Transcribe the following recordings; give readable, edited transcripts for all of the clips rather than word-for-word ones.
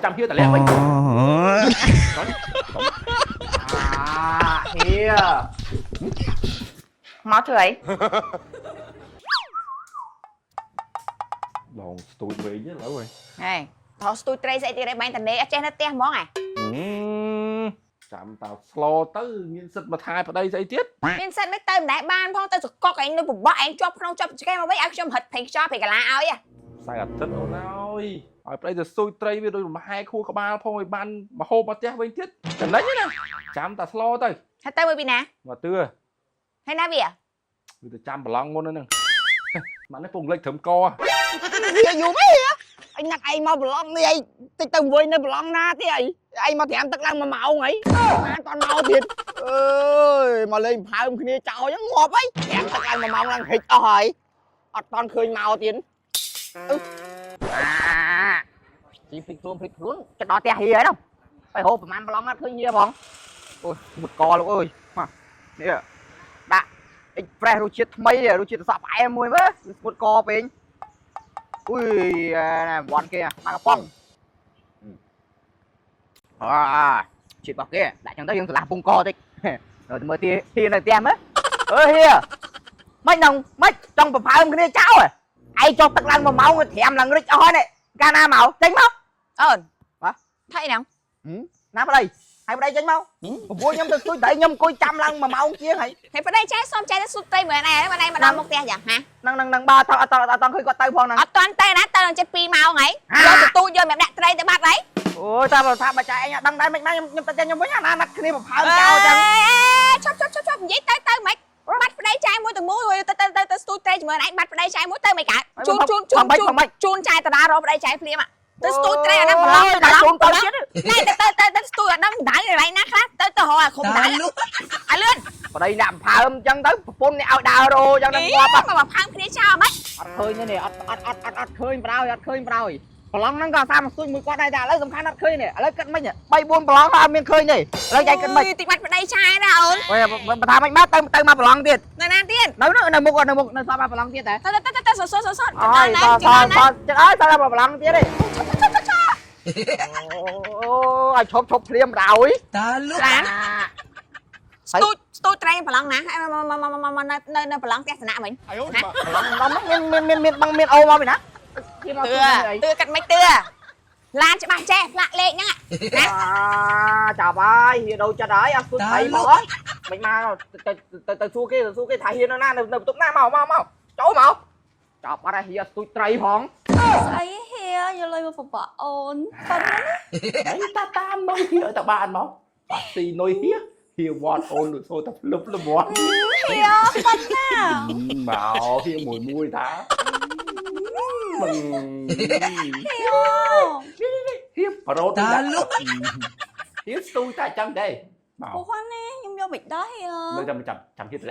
ចាំហៀតែលាក់វិញហៀមកធ្វើអីបងស្ទូចវិញឥឡូវហីហេថោស្ទូចត្រីស្អីទៀតឯងបាញ់តានេអត់ចេះនៅផ្ទះហ្មងហ៎ចាំតើស្លទៅមានសិទ្ធមកថែប្តីស្អីទៀតមានសិទ្ធមិនទៅម្ដងបានផងទៅសកកឯងនៅបបោះឯងជាប់ក្នុងជាប់ឆ្កែមកវិញឲ្យខ្ញុំហិតភ័យខ្យល់ភ័យកលាឲ្យផ្សាយអាទិត្យអូនឲ្យប្តីទៅស្ទូចត្រីវាដូចមហែខួរក្បាលផងឲ្យបានមកហូបមកផ្ទះវិញទៀតចំណេញណាចាំតើស្លទៅហើយទៅមួយពីណាមកទឿហើយណាវាទៅចាំប្រឡងមុនហ្នឹងមិននេះពងលេចត្រឹមកវាយូរមែនអញណាក់ឯងមកប្រឡងនេះឯងតិចទៅវិញនៅប្រឡងណាទៀតឯងមកត្រាំទឹកឡើង1ម៉ោងហីណាតន់មកទៀតអើយមកលេងផើមគ្នាចោលហ្នឹងងាប់ហីត្រាំទឹកឡើង1ម៉ោងឡើងហិចអស់ហើយអត់តន់ឃើញមកទៀតជីភ្លេចខ្លួនទៅដល់ផ្ទះហៀហ្នឹងទៅហូបប្រហែលប្រឡងអត់ឃើញហៀផងអូយមុតកលោកអើយនេះដាក់អ៊ីប្រេសរសជាតិថ្មីរសជាតិសក់ផ្អែមមួយមើលមុតកពេញអុយវ៉ាន់គេមកកំប៉ុងជាតិរបស់គេដាក់ចឹងទៅយើងឆ្លាស់ពងកតិចទៅមើលទីនៅផ្ទះមើលអើហៀមិនចង់ប្រផើមគ្នាចោលឯងចុះទឹកឡើង1ម៉ោងត្រាំឡើងរិចអស់ហើយនេះកាលណាមកចេញមកអូនបាទថៃហ្នឹងណាប្តីហើយប្តីចេញមកពួកខ្ញុំទៅស្ទួយតែខ្ញុំអង្គុយចាំឡើង1ម៉ោងជាងហើយប្តីចែសុំចែទៅសុទ្ធត្រីមើលណែមកណែមកដល់មុខផ្ទះយ៉ាងណានឹងបើអត់ឃើញគាត់ទៅផងហ្នឹងអត់តាន់ទៅណាទៅនឹងចិត្ត2ម៉ោងហើយយកទៅទូចយកមកដាក់ត្រីទៅបាត់ហើយអូយតែថាបើចែឯងដឹងដែរមិនខ្ញុំទៅខ្ញុំវិញណាណាត់គ្នាប្រផើមចោលចឹងឈប់និយាយទៅមិនបាត់ប្តីចែមួយទៅមួយទៅស្ទួយត្រីជាមួយឯងបាត់ប្តីចែមួយទៅមិនកើតជូនចែតារារកប្តីចែភ្លាមទៅស្ទួយត្រីអាហ្នឹងប្រឡងជូនទៅទៀតណែទៅស្ទួយអាហ្នឹងដៅកន្លែងណាខ្លះទៅរកអាឃុំដៅឲ្យលឿនប្តីដាក់ផើមចឹងទៅប្រពន្ធនេះឲ្យដើររោចឹងទៅងាប់មកផើមគ្នាចោលមិនអត់ឃើញទេនេះអត់ឃើញប្រោយប្រឡងហ្នឹងក៏តាមស្ទួយមួយគាត់ដែរតែឥឡូវសំខាន់អត់ឃើញនេះឥឡូវគិតមិញ3 4ប្រឡងអត់មានឃើញទេឥឡូវចៃគិតមិញតិចបាត់ប្តីឆាយណាអូនបើថាមិនមកទៅមកប្រឡងទៀតនៅណាទៀតនៅមុខនៅសល់ប្រឡងទៀតតែទៅសសចឹងអើយទៅប្រឡងទៀតទេអូឲ្យឈប់ភ្លាមរោយតាលុកស្ទូចត្រីប្រឡងណានៅប្រឡងផ្ទះសនៈមិញណាប្រឡងមានអូមកពីណាទឿកាត់មិនទឿឡានច្បាស់ចេះផ្លាក់លេខហ្នឹងណាចាប់ហើយហៀដូរចិត្តហើយអត់ស្ទួយត្រីមកមិនមកទៅសួរគេថាហៀនៅណានៅបន្ទប់ណាមកចូលមកចាប់អត់ហៀស្ទួយត្រីផងស្អីហៀយកលុយមកបបអូនប៉ុណ្ណាហីតាមនុយហៀទៅបានមកបាត់ស៊ីនុយហៀវត្តអូនដូចសូតែភ្លឹបលវត្តហៀប៉ុណ្ណាមកហៀមួយតាមិនហៀប្រូតតាលុកហៀស្ទួយតែចឹងដែរមកពួកគាត់នេះខ្ញុំយកមិនដែរលើចាំហៀទៅ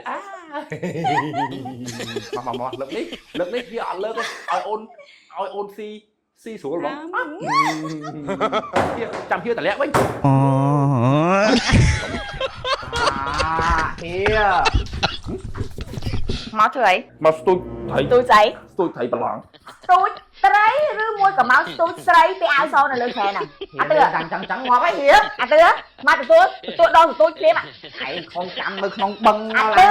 មកលើកនេះហៀអត់លើកឲ្យអូនស៊ីស្រួលបងហៀចាំហៀតលាក់វិញហៀមកធ្វើអីមកស្ទួយត្រីប្រឡងស្ទួយត្រីឬមួយក៏មកស្ទួយស្រីពីអាវសនៅលើខែហ្នឹងអត់ទឿចឹងងាប់ហើយហៀអត់ទឿមកទទួលដងស្ទួយភ្លាមឯងខំចាំនៅក្នុងបឹងអត់ទឿ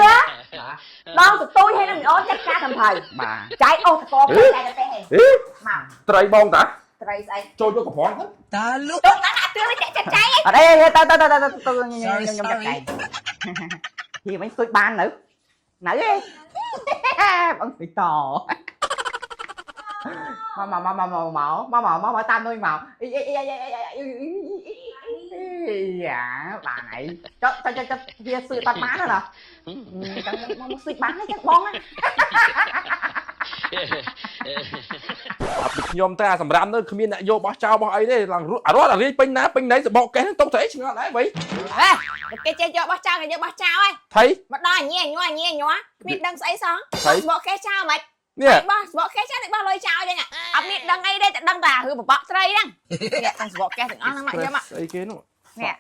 ដងស្ទួយហើយនឹងអូនចាត់ការសំភៅបាទចៃអូសកបតែទៅទេមកត្រីបងតាត្រីស្អីចូលយកកំប៉ុងតាលុកទៅតាអត់ទឿចាត់ចៃអត់ទេទៅខ្ញុំចាត់ចៃហៀវិញស្ទួយបាននៅទេបងស្ទុយតមកតាមnuôi màu dạ bà này cho kia sự tạt bán rồi nè chẳng sự bán đấy chắc bong á ខ្ញុំតែសម្រាប់នៅគ្មានអ្នកយកបោះចោលបោះអីទេឡើងរត់រៀងពេញណាពេញណៃសបកកេះទុកទៅអីឆ្ងល់ដែរវិញគេចេះយកបោះចោលគេយកបោះចោលហើយថៃមកដល់ញ៉ែគ្មានដឹងស្អីសោះសបកកេះចោលមិននេះបោះសបកកេះចោលបោះលុយចោលចឹងអត់មានដឹងអីទេតែដឹងតែរឿងបបកត្រីហ្នឹងនេះតែសបកកេះទាំងអស់ហ្នឹងមកយកមកអីគេនោះនេះ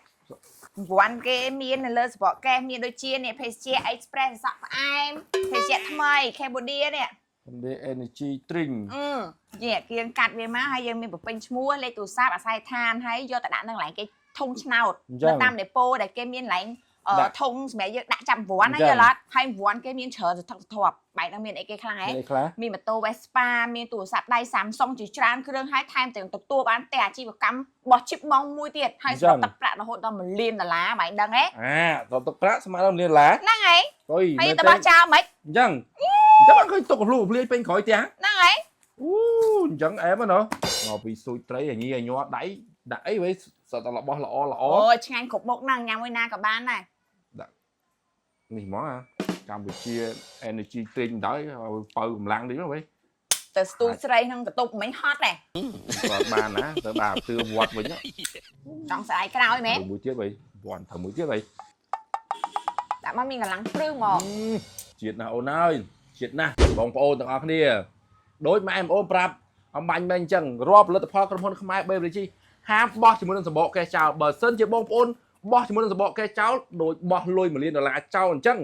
វ៉ាន់គេមាននៅលើសបកកេះមានដូចជានេះភេសជ្ជៈ Express សក់ផ្អែមភេសជ្ជៈថ្មី Cambodia នេះ energy drink ជាគៀងកាត់វាមកហើយយើងមានប្រពេញឈ្មោះលេខទូរស័ព្ទអាស័យដ្ឋានហើយយកទៅដាក់នៅកន្លែងគេធុងឆ្នោតនៅតាមដេប៉ូដែលគេមានកន្លែងធុងសម្រាប់យើងដាក់ចាប់វ័នណាយល់អត់ហើយវ័នគេមានច្រើនសន្ធឹកសន្ធាប់បែរនឹងមានអីគេខ្លះហ៎មានម៉ូតូ Vespa មានទូរស័ព្ទដៃ Samsung ជាច្រើនគ្រឿងហើយថែមទាំងទទួលបានតែអាជីវកម្មរបស់ជីបម៉ងមួយទៀតហើយស្រុកទឹកប្រាក់រហូតដល់$1 លានបែរដឹងហ៎ស្រុកទឹកប្រាក់ស្មើដល់$1 លានហ្នឹងហើយហើយតបចោលមិនអញ្ចឹងបានឃើញទុកកភ្លូភ្លាយពេញក្រោយផ្ទះហ្នឹងហើយអញ្ចឹងអែមណាមកពីស៊ុយត្រីញ៉ាញ័រដៃដាក់អីវិញសតរបស់ល្អអូយឆ្ងាញ់គ្រប់មុខហ្នឹងញ៉ាំមួយណាក៏បានដែរនេះហ្មងកម្ពុជា energy drink ដល់បើកម្លាំងនេះវិញទៅស្ទូចស្រីហ្នឹងកតុបមិញហត់ដែរគាត់បានណាទៅបាទទឿវត្តវិញចង់ស្អែកក្រោយមែនមួយទៀតវិញវត្តធ្វើមួយទៀតវិញតែមកមានកម្លាំងព្រឹងហ្មងជាតិណាអូនអើយជាតិណាបងប្អូនទាំងអស់គ្នាដូចម៉ែបងប្អូនប្រាប់អំបញ្ញមែនអញ្ចឹងរាល់ផលិតផលក្រុមហ៊ុនខ្មែរ Beverage ហាមបោះជាមួយនឹងសម្បកកេះចោលបើសិនជាបងប្អូនបោះជាមួយនឹងសម្បកកេះចោលដូចបោះលុយ$1 លានចោលអញ្ចឹង